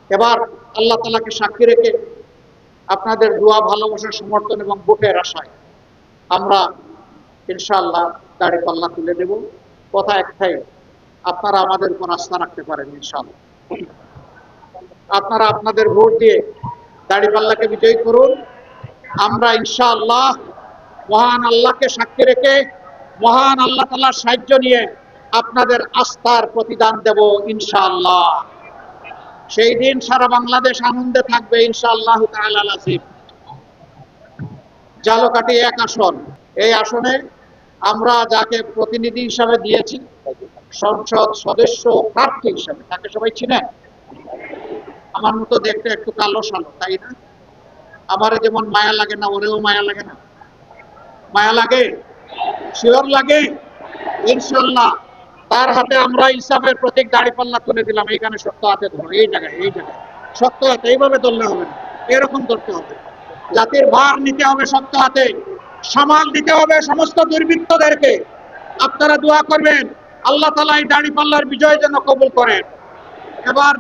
এবার আল্লাহ তাআলাকে সাক্ষী রেখে আপনাদের দোয়া, ভালোবাসা, সমর্থন এবং ভোটের আশায় আমরা ইনশাআল্লাহ দাড়িপাল্লা তুলে দেব। কথা একটাই, আপনারা আমাদের উপর আস্থা রাখতে পারেন ইনশাআল্লাহ। আপনারা আপনাদের ভোট দিয়ে দাড়িপাল্লাকে বিজয়ী করুন। আমরা ইনশাআল্লাহ মহান আল্লাহকে সাক্ষী রেখে মহান আল্লাহ তাআলার সাহায্য নিয়ে আপনাদের আস্থার প্রতিদান দেব ইনশাআল্লাহ। সেই দিন সারা বাংলাদেশ আনন্দে থাকবে ইনশাআল্লাহ তাআলা নাসিব। ঝালকাঠি 1 আসন, এই আসনে আমরা যাকে প্রতিনিধি হিসাবে দিয়েছি সংসদ সদস্য প্রার্থী হিসাবে, তাকে সবাই চিনেন। আমার মতো দেখতে একটু কালো সালো, তাই না? আমারে যেমন মায়া লাগে না, ওরেও মায়া লাগে না? মায়া লাগে, শিওর লাগে। ইনশাআল্লাহ তার হাতে আমরা ইনসাফের প্রতীক দাড়িপাল্লা তুলে দিলাম। এইখানে শক্ত হাতে ধরো, এই জায়গায় শক্ত হাতে, এইভাবে ধরলে হবে না, এরকম ধরতে হবে। জাতির ভার নিতে হবে শক্ত হাতে, সামাল দিতে হবে সমস্ত দুর্বৃত্তদেরকে। আপনারা দোয়া করবেন আল্লাহ তাআলা এই দাড়িপাল্লার বিজয় যেন কবুল করেন। এবার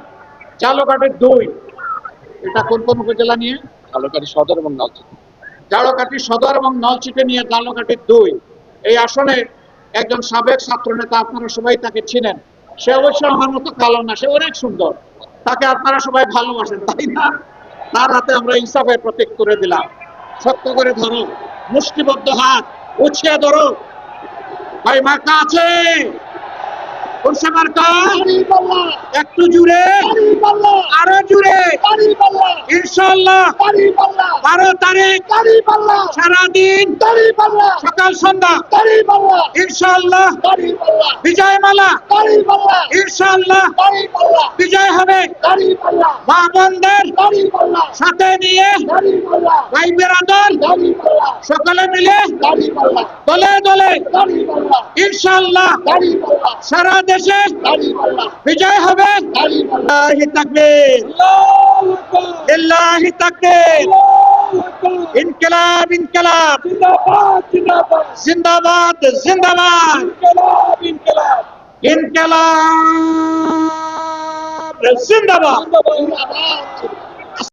ঝালকাঠির 2, এটা কোন কোন উপজেলা নিয়ে? ঝালকাঠি সদর এবং নলছিটি। ঝালকাঠি সদর এবং নলছিটি নিয়ে ঝালকাঠির 2, এই আসনে একজন সাবেক ছাত্র নেতা, আপনারা সবাই তাকে চিনেন। সে অবশ্য আমার মতো কালো না, সে অনেক সুন্দর, তাকে আপনারা সবাই ভালোবাসেন, তাই না? তার হাতে আমরা ইনসাফের প্রতীক করে দিলাম। শক্ত করে ধরো, মুষ্টিবদ্ধ হাত উঠিয়ে ধরো। ভাই মার্কা আছে? কোনসে মার্কা? একটু জুড়ে, আরো জুড়ে, ইনশাআল্লাহ 12 তারিখ সারাদিন সকাল সন্ধ্যা ইনশাআল্লাহ বিজয় মালা, ইনশাআল্লাহ বিজয় হবে। মা বোনদের সাথে নিয়ে ভাই বেরাদর সকলে মিলে দলে দলে ইনশাআল্লাহ সারা দেশে বিজয় হবে। লিল্লাহি তাকবীর, লিল্লাহি তাকবীর, ইনকিলাব ইনকিলাব, জিন্দাবাদ জিন্দাবাদ, ইনকিলাব জিন্দাবাদ।